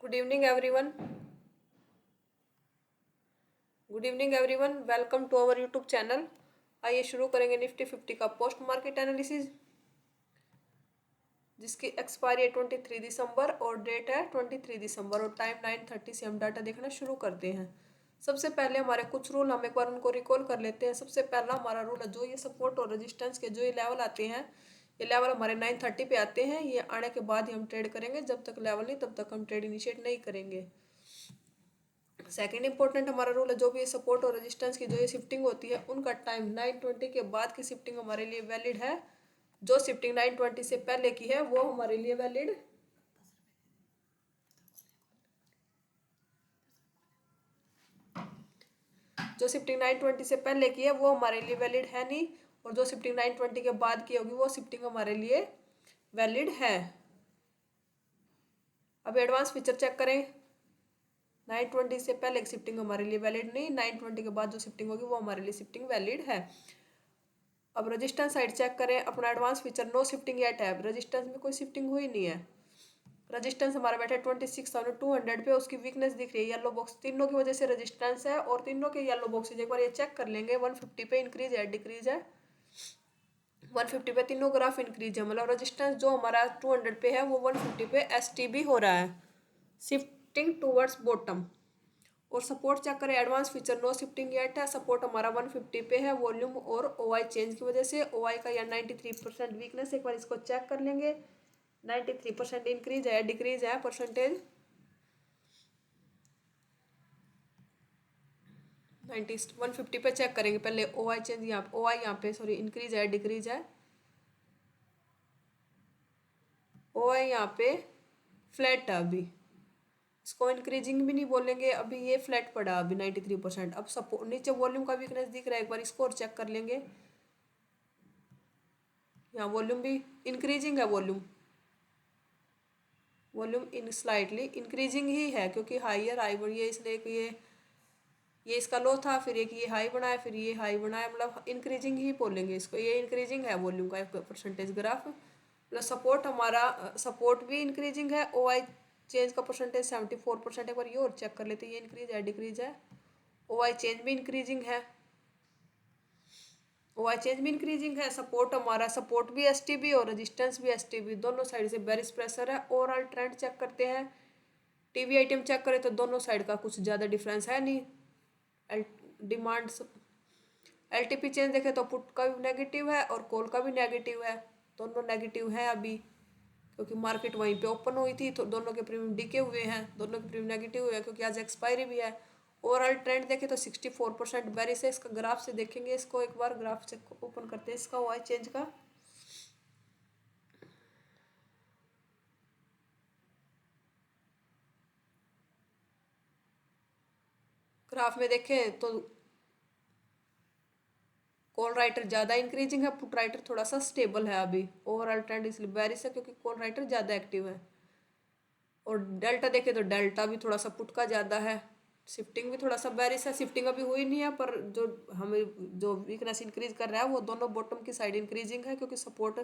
Good evening everyone. Good evening everyone, welcome to our YouTube channel. आइए शुरू करेंगे Nifty 50 का पोस्ट मार्केट एनालिसिस, जिसकी एक्सपायरी है 23 दिसंबर और डेट है 23 दिसंबर और टाइम 9:30 से हम डाटा देखना शुरू करते हैं। सबसे पहले हमारे कुछ रूल हम एक बार उनको रिकॉल कर लेते हैं। सबसे पहला हमारा रूल है, जो ये सपोर्ट और रेजिस्टेंस के जो ये लेवल आते हैं, ये लेवल हमारे 9:30 पे आते हैं। ये आने के बाद ही हम ट्रेड करेंगे, जब तक लेवल नहीं तब तक हम ट्रेड इनिशिएट नहीं करेंगे। सेकंड इंपॉर्टेंट हमारा रूल है, जो भी सपोर्ट और रेजिस्टेंस की जो ये शिफ्टिंग होती है, उनका टाइम 9:20 के बाद की शिफ्टिंग हमारे लिए वैलिड है। जो शिफ्टिंग 9:20 से पहले की है वो हमारे लिए वैलिड जो शिफ्टिंग 9:20 से पहले की है वो हमारे लिए वैलिड है नहीं, और जो शिफ्टिंग 9:20 के बाद की होगी वो शिफ्टिंग हमारे लिए वैलिड है। अब एडवांस फीचर चेक करें। 9:20 से पहले की शिफ्टिंग हमारे लिए वैलिड नहीं, 9:20 के बाद जो शिफ्टिंग होगी वो हमारे लिए शिफ्टिंग वैलिड है। अब रजिस्टेंस साइड चेक करें। अपना एडवांस फीचर नो शिफ्टिंग या टैब, रजिस्टेंस में कोई शिफ्टिंग हुई नहीं है। रजिस्टेंस हमारा बैठा 26,200 पे, उसकी वीकनेस दिख रही है येलो बॉक्स। तीनों की वजह से रजिस्टेंस है और तीनों के येलो बॉक्सेज एक बार ये चेक कर लेंगे। 150 पे इंक्रीज है डिक्रीज है, 150 पे तीनों ग्राफ इंक्रीज है, मतलब रजिस्टेंस जो हमारा 200 पे है वो 150 पे एसटीबी हो रहा है, शिफ्टिंग टूवर्ड्स बॉटम। और सपोर्ट चेक करें। Advance feature no shifting yet है, सपोर्ट हमारा 150 पे है, वॉल्यूम और ओआई चेंज की वजह से। ओआई का या 93% वीकनेस, एक बार इसको चेक कर लेंगे। 93% इंक्रीज है डिक्रीज है परसेंटेज, 150 पे चेक करेंगे पहले। ओआई चेंज यहाँ ओआई यहाँ पे सॉरी इंक्रीज है डिक्रीज है, ओआई यहाँ पे फ्लैट है अभी, इसको इंक्रीजिंग भी नहीं बोलेंगे, अभी ये फ्लैट पड़ा अभी 93%। अब सपोर्ट नीचे वॉल्यूम का वीकनेस दिख रहा है, एक बार इसको और चेक कर लेंगे। यहाँ वॉल्यूम भी इंक्रीजिंग है, volume volume in slightly increasing ही है, क्योंकि हाइयर हाई बढ़ी है इसलिए कि ये इसका लो था, फिर एक ये हाई बनाया, फिर ये हाई बनाया, मतलब इंक्रीजिंग ही बोलेंगे इसको। ये इंक्रीजिंग है वॉल्यूम का एक परसेंटेज ग्राफ। प्लस सपोर्ट हमारा सपोर्ट भी इंक्रीजिंग है। ओआई चेंज का परसेंटेज 74%। एक बार ये और चेक कर लेते हैं, ये इंक्रीज है डिक्रीज है। ओआई चेंज भी इंक्रीजिंग है, ओआई चेंज भी इंक्रीजिंग है। सपोर्ट हमारा सपोर्ट भी एसटीबी और रेजिस्टेंस भी एसटीबी, दोनों साइड से बेरिश प्रेशर है। ओवरऑल ट्रेंड चेक करते हैं। टीवी आइटम चेक करें तो दोनों साइड का कुछ ज़्यादा डिफरेंस है नहीं। डिमांड एलटीपी चेंज देखें तो पुट का भी नेगेटिव है और कॉल का भी नेगेटिव है, दोनों नेगेटिव है अभी, क्योंकि मार्केट वहीं पे ओपन हुई थी तो दोनों के प्रीमियम डिके हुए हैं, दोनों के प्रीमियम नेगेटिव हुए हैं क्योंकि आज एक्सपायरी भी है। ओवरऑल ट्रेंड देखें तो 64% बेरिश है। इसका ग्राफ से देखेंगे, इसको एक बार ग्राफ से ओपन करते हैं इसका ओआई चेंज का। ग्राफ में देखें तो कॉल राइटर ज़्यादा इंक्रीजिंग है, पुट राइटर थोड़ा सा स्टेबल है अभी। ओवरऑल ट्रेंड इसलिए बेरिश है क्योंकि कॉल राइटर ज़्यादा एक्टिव है। और डेल्टा देखें तो डेल्टा भी थोड़ा सा पुट का ज़्यादा है, शिफ्टिंग भी थोड़ा सा बेरिश है। शिफ्टिंग अभी हुई नहीं है, पर जो हमें जो वीकनेस इंक्रीज कर रहा है वो दोनों बॉटम की साइड इंक्रीजिंग है, क्योंकि सपोर्ट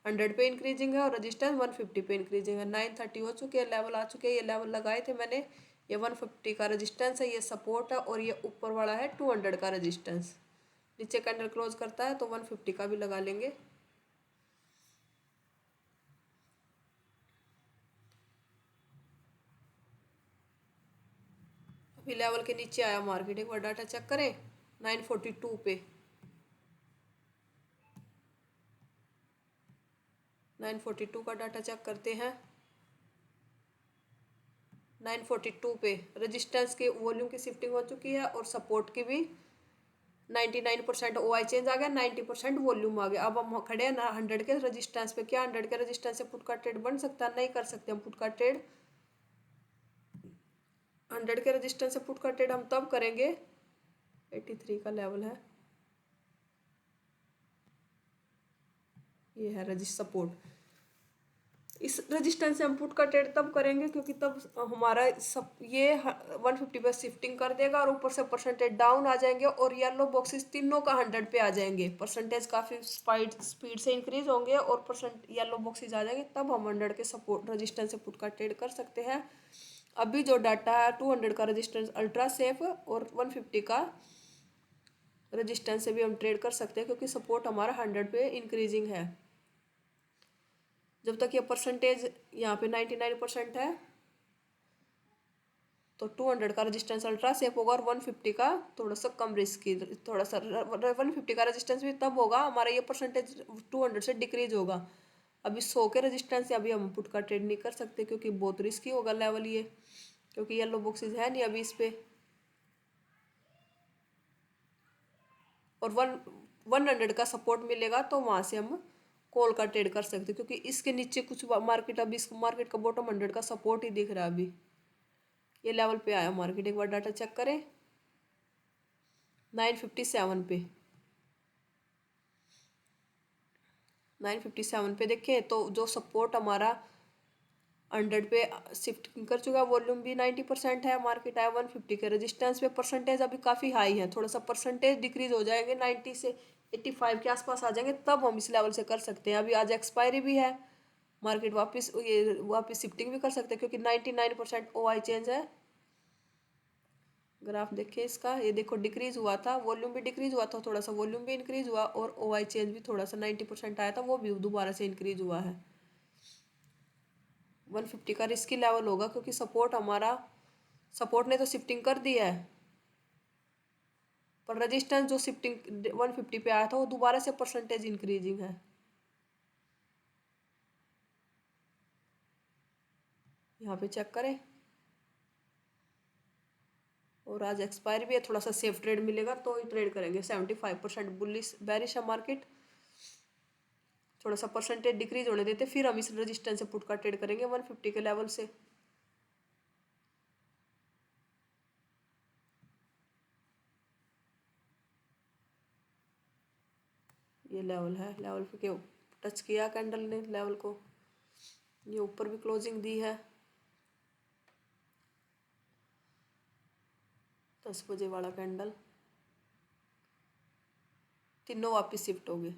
100 पे इंक्रीजिंग है और रजिस्टेंस 150 पे इंक्रीजिंग है। 9:30 हो चुके हैं, लेवल आ चुके हैं, ये लेवल लगाए थे मैंने। ये 150 का रजिस्टेंस है, ये सपोर्ट है, और ये ऊपर वाला है 200 का रजिस्टेंस। नीचे कैंडल क्लोज करता है तो 150 का भी लगा लेंगे। अभी लेवल के नीचे आया मार्केट, एक बार डाटा चेक करें। 942 पे 942 का डाटा चेक करते हैं। 942 पे रेजिस्टेंस के वॉल्यूम की शिफ्टिंग हो चुकी है और सपोर्ट की भी। 99% ओआई चेंज आ गया, 90% वॉल्यूम आ गया। अब हम खड़े हैं ना 100 के रेजिस्टेंस पे। क्या 100 के रेजिस्टेंस से पुट का ट्रेड बन सकता है? नहीं कर सकते हम पुट का ट्रेड। 100 के रेजिस्टेंस से पुट का ट्रेड हम तब करेंगे, 83 का लेवल है, ये है रजिस्ट सपोर्ट। इस रजिस्टेंस से हम पुट का ट्रेड तब करेंगे क्योंकि तब हमारा सब ये 150 पे शिफ्टिंग कर देगा और ऊपर से परसेंटेज डाउन आ जाएंगे और येलो बॉक्सेस तीनों का 100 पे आ जाएंगे। परसेंटेज काफ़ी स्पीड से इंक्रीज होंगे और परसेंट येलो बॉक्सेस आ जाएंगे, तब हम 100 के सपोर्ट रजिस्टेंस से पुट का ट्रेड कर सकते हैं। अभी जो डाटा है 200 का रेजिस्टेंस अल्ट्रा सेफ और 150 का रेजिस्टेंस से भी हम ट्रेड कर सकते हैं, क्योंकि सपोर्ट हमारा 100 पे इंक्रीजिंग है। जब तक ये परसेंटेज यहाँ पे 99% है तो 200 का रेजिस्टेंस अल्ट्रा सेफ होगा और 150 का थोड़ा सा कम रिस्की, थोड़ा सा 150 का रेजिस्टेंस भी तब होगा हमारा ये परसेंटेज 200 से डिक्रीज होगा। अभी 100 के रेजिस्टेंस से अभी हम पुट का ट्रेड नहीं कर सकते, क्योंकि बहुत रिस्की होगा लेवल ये, क्योंकि येलो बॉक्सेस है नहीं अभी इस पे। और 100 का सपोर्ट मिलेगा तो वहाँ से हम कॉल का ट्रेड कर सकते हैं, क्योंकि इसके नीचे कुछ मार्केट, अभी इस मार्केट का बॉटम 100 का सपोर्ट ही दिख रहा है। अभी ये लेवल पे आया मार्केट, एक बार डाटा चेक करें 957 पे, 957 पे देखें तो जो सपोर्ट हमारा 100 पे शिफ्ट कर चुका है, वॉल्यूम भी 90% है, मार्केट आया 150 के रेजिस्टेंस पे। परसेंटेज अभी काफ़ी हाई है, थोड़ा सा परसेंटेज डिक्रीज हो जाएंगे 90 से 85 के आसपास आ जाएंगे, तब हम इस लेवल से कर सकते हैं। अभी आज एक्सपायरी भी है, मार्केट वापस शिफ्टिंग भी कर सकते हैं, क्योंकि 99% OI चेंज है। ग्राफ देखिए इसका, ये देखो डिक्रीज हुआ था, वॉल्यूम भी डिक्रीज हुआ था, थोड़ा सा वॉल्यूम भी इंक्रीज हुआ और OI चेंज भी थोड़ा सा 90% आया था, वो भी दोबारा से इंक्रीज हुआ है। 150 का रिस्की लेवल होगा, क्योंकि सपोर्ट ने तो शिफ्टिंग कर दी है, पर रेजिस्टेंस जो शिफ्टिंग 150 पे आया था वो दोबारा से परसेंटेज इंक्रीजिंग है। यहाँ पे चेक करें, और आज एक्सपायरी भी है, थोड़ा सा सेफ ट्रेड मिलेगा तो ही ट्रेड करेंगे। 75% बुलिश बेरिश है मार्केट, थोड़ा सा परसेंटेज डिक्रीज होने देते फिर हम इस रेजिस्टेंस से पुट का ट्रेड करेंगे 150 के लेवल से। ये लेवल है, लेवल पे टच किया कैंडल ने लेवल को, ये ऊपर भी क्लोजिंग दी है 10 बजे वाला कैंडल, तीनों वापस शिफ्ट हो गए।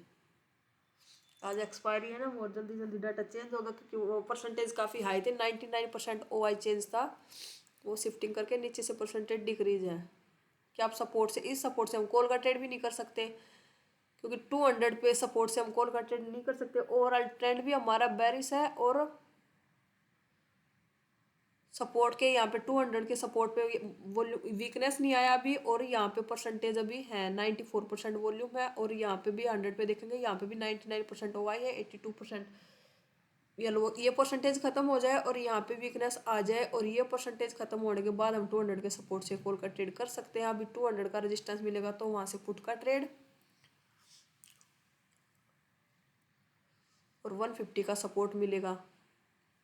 आज एक्सपायरी है ना, बहुत जल्दी जल्दी डाटा चेंज होगा, क्योंकि वो परसेंटेज काफ़ी हाई थे, 99% OI चेंज था, वो शिफ्टिंग करके नीचे से परसेंटेज डिक्रीज है। क्या आप सपोर्ट से, इस सपोर्ट से हम कॉल का ट्रेड भी नहीं कर सकते, क्योंकि 200 पे सपोर्ट से हम कॉल का ट्रेड नहीं कर सकते। ओवरऑल ट्रेंड भी हमारा बेरिश है, और सपोर्ट के यहाँ पे 200 के सपोर्ट पे वॉल्यूम वीकनेस नहीं आया अभी, और यहाँ पे परसेंटेज अभी है 94% वॉल्यूम है, और यहाँ पे भी 100 पे देखेंगे यहाँ पे भी 99% OI है, 82% ये परसेंटेज खत्म हो जाए और यहाँ पे वीकनेस आ जाए, और ये परसेंटेज खत्म होने के बाद हम 200 के सपोर्ट से कॉल का ट्रेड कर सकते हैं। अभी 200 का रेजिस्टेंस मिलेगा तो वहाँ से पुट का ट्रेड, और 150 का सपोर्ट मिलेगा,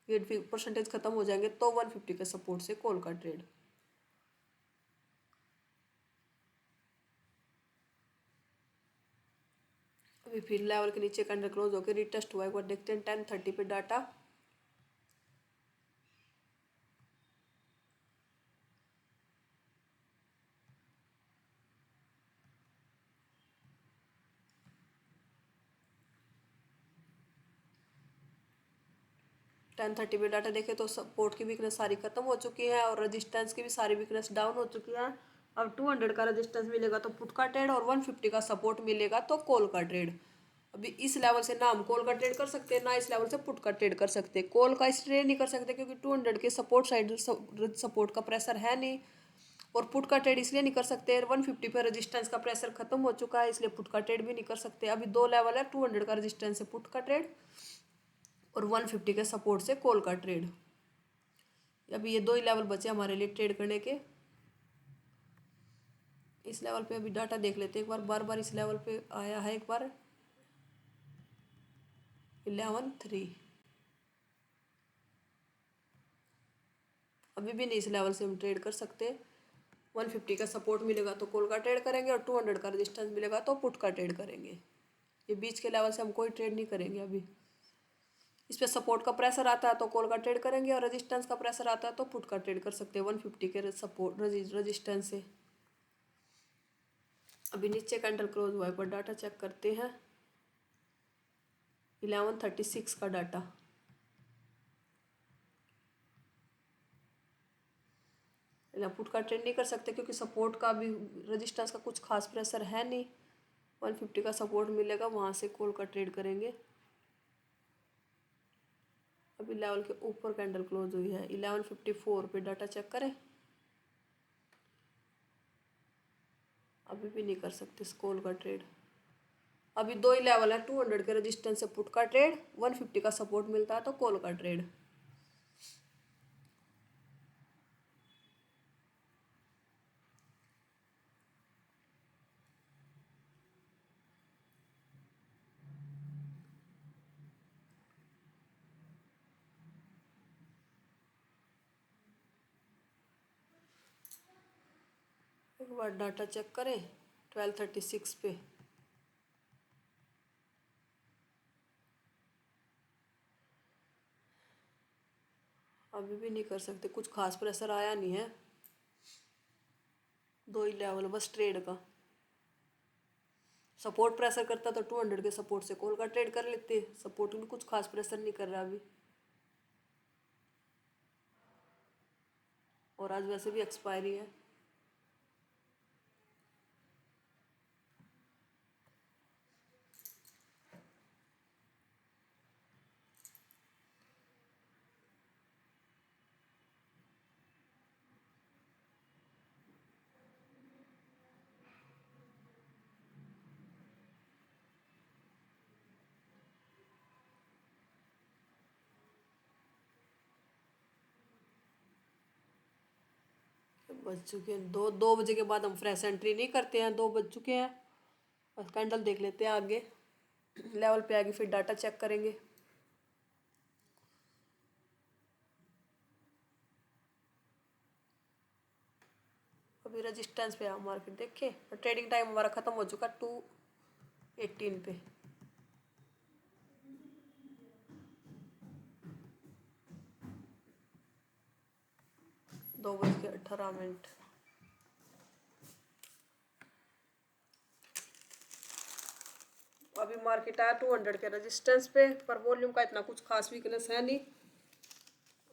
ये परसेंटेज खत्म हो जाएंगे तो 150 के सपोर्ट से कॉल का ट्रेड। अभी फिर लेवल के नीचे कैंडल क्लोज होकर रिटेस्ट हुआ, एक बार देखते हैं 10:30 पे डाटा। टेन थर्टी पे डाटा देखे तो सपोर्ट की वीकनेस सारी खत्म हो चुकी है, और रेजिस्टेंस की भी सारी वीकनेस डाउन हो चुकी है। अब 200 का रेजिस्टेंस मिलेगा तो पुट का ट्रेड, और 150 का सपोर्ट मिलेगा तो कॉल का ट्रेड। अभी इस लेवल से ना हम कॉल का ट्रेड कर सकते हैं, ना इस लेवल से पुट का ट्रेड कर सकते हैं। कॉल का इस ट्रेड नहीं कर सकते, क्योंकि 200 के सपोर्ट साइड सपोर्ट का प्रेशर है नहीं, और पुट का ट्रेड इसलिए नहीं कर सकते 150 पे रेजिस्टेंस का प्रेशर खत्म हो चुका है, इसलिए पुट का ट्रेड भी नहीं कर सकते। अभी दो लेवल है, 200 का रेजिस्टेंस से पुट का ट्रेड, और 150 के सपोर्ट से कॉल का ट्रेड। अभी ये दो ही लेवल बचे हमारे लिए ट्रेड करने के। इस लेवल पे अभी डाटा देख लेते हैं एक बार, बार बार इस लेवल पे आया है एक बार 11:03, अभी भी नहीं इस लेवल से हम ट्रेड कर सकते। 150 का सपोर्ट मिलेगा तो कॉल का ट्रेड करेंगे, और 200 का रेजिस्टेंस मिलेगा तो पुट का ट्रेड करेंगे। ये बीच के लेवल से हम कोई ट्रेड नहीं करेंगे। अभी इस पर सपोर्ट का प्रेशर आता है तो कॉल का ट्रेड करेंगे, और रेजिस्टेंस का प्रेशर आता है तो पुट का ट्रेड कर सकते हैं 150 के सपोर्ट रेजिस्टेंस से। अभी नीचे कैंडल क्लोज हुआ, एक बार डाटा चेक करते हैं 11:36 का डाटा। यहाँ पुट का ट्रेड नहीं कर सकते क्योंकि सपोर्ट का भी रेजिस्टेंस का कुछ खास प्रेशर है नहीं। 150 का सपोर्ट मिलेगा, वहाँ से कॉल का ट्रेड करेंगे। अभी लेवल के ऊपर कैंडल क्लोज हुई है 1154 पे। डाटा चेक करें, अभी भी नहीं कर सकते कॉल का ट्रेड। अभी दो ही लेवल है, 200 के रेजिस्टेंस से पुट का ट्रेड, 150 का सपोर्ट मिलता है तो कॉल का ट्रेड। एक बार डाटा चेक करें 1236 पे। अभी भी नहीं कर सकते, कुछ खास प्रेशर आया नहीं है। दो ही लेवल बस ट्रेड का। सपोर्ट प्रेशर करता तो 200 के सपोर्ट से कॉल का ट्रेड कर लेते। सपोर्ट में कुछ खास प्रेशर नहीं कर रहा अभी। और आज वैसे भी एक्सपायरी है। बज चुके हैं 2 बजे के बाद हम फ्रेश एंट्री नहीं करते हैं। 2 बज चुके हैं। बस कैंडल देख लेते हैं आगे लेवल पे आगे, फिर डाटा चेक करेंगे। अभी रेजिस्टेंस पे हम मार्केट देखें और ट्रेडिंग टाइम हमारा ख़त्म हो चुका 2:18 पे। 2:18। अभी मार्केट आया 200 के रेजिस्टेंस पे, पर वॉल्यूम का इतना कुछ खास वीकनेस है नहीं।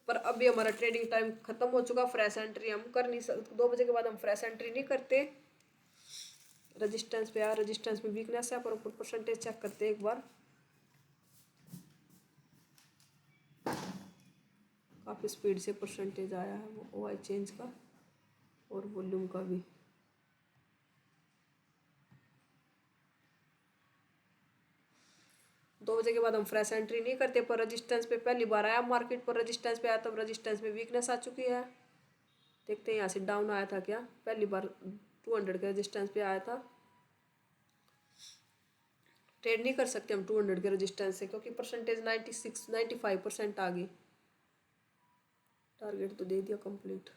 पर अभी हमारा ट्रेडिंग टाइम खत्म हो चुका। फ्रेश एंट्री हम कर नहीं सकते, 2 बजे के बाद हम फ्रेश एंट्री नहीं करते। रेजिस्टेंस पे आया, रेजिस्टेंस में वीकनेस है, पर ऊपर परसेंटेज चेक करते हैं एक बार। काफ़ी स्पीड से परसेंटेज आया है वो ओआई चेंज का और वॉल्यूम का भी। दो बजे के बाद हम फ्रेश एंट्री नहीं करते। पर रेजिस्टेंस पे पहली बार आया मार्केट, पर रेजिस्टेंस पे आया तब रेजिस्टेंस में वीकनेस आ चुकी है। देखते हैं यहाँ से डाउन आया था क्या। पहली बार 200 के रेजिस्टेंस पे आया था। ट्रेड नहीं कर सकते हम 200 के रेजिस्टेंस से क्योंकि परसेंटेज 95% आ गई। टारगेट तो दे दिया कंप्लीट।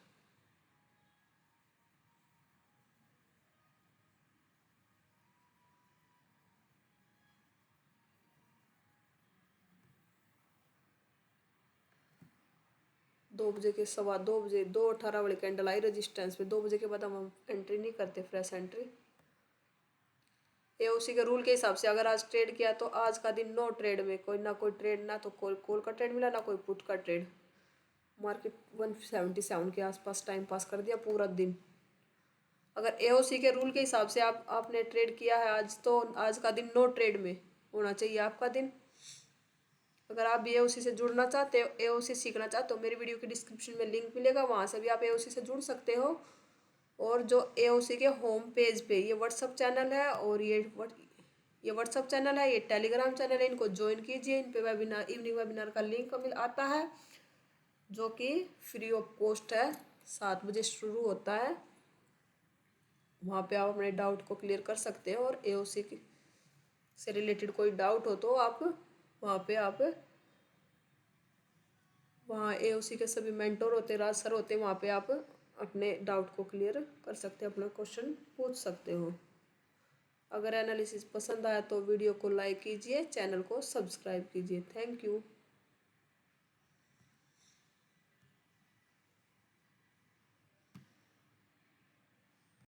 दो बजे के 2:15 2:18 वाली कैंडल आई रेजिस्टेंस पे। 2 बजे के बाद हम एंट्री नहीं करते फ्रेश एंट्री। एओसी के रूल के हिसाब से अगर आज ट्रेड किया तो आज का दिन नो ट्रेड में, कोई ना कोई ट्रेड, ना तो कोई कॉल का ट्रेड मिला ना कोई पुट का ट्रेड। मार्केट 177 के आसपास टाइम पास कर दिया पूरा दिन। अगर एओसी के रूल के हिसाब से आपने ट्रेड किया है आज, तो आज का दिन नो ट्रेड में होना चाहिए आपका दिन। अगर आप भी एओसी से जुड़ना चाहते हो, एओसी सीखना चाहते हो, मेरी वीडियो के डिस्क्रिप्शन में लिंक मिलेगा, वहाँ से भी आप एओसी से जुड़ सकते हो। और जो एओसी के होम पेज पे ये व्हाट्सअप चैनल है और ये व्हाट्सअप चैनल है, ये टेलीग्राम चैनल है, इनको ज्वाइन कीजिए। इन पे वेबिनार, इवनिंग वेबिनार का लिंक मिल आता है जो कि फ्री ऑफ कॉस्ट है। 7 बजे शुरू होता है। वहाँ पे आप अपने डाउट को क्लियर कर सकते हो। और एओसी से रिलेटेड कोई डाउट हो तो आप वहाँ एओसी के सभी मेंटोर होते, राज सर होते, वहाँ पे आप अपने डाउट को क्लियर कर सकते हो, अपना क्वेश्चन पूछ सकते हो। अगर एनालिसिस पसंद आया तो वीडियो को लाइक कीजिए, चैनल को सब्सक्राइब कीजिए। Thank you.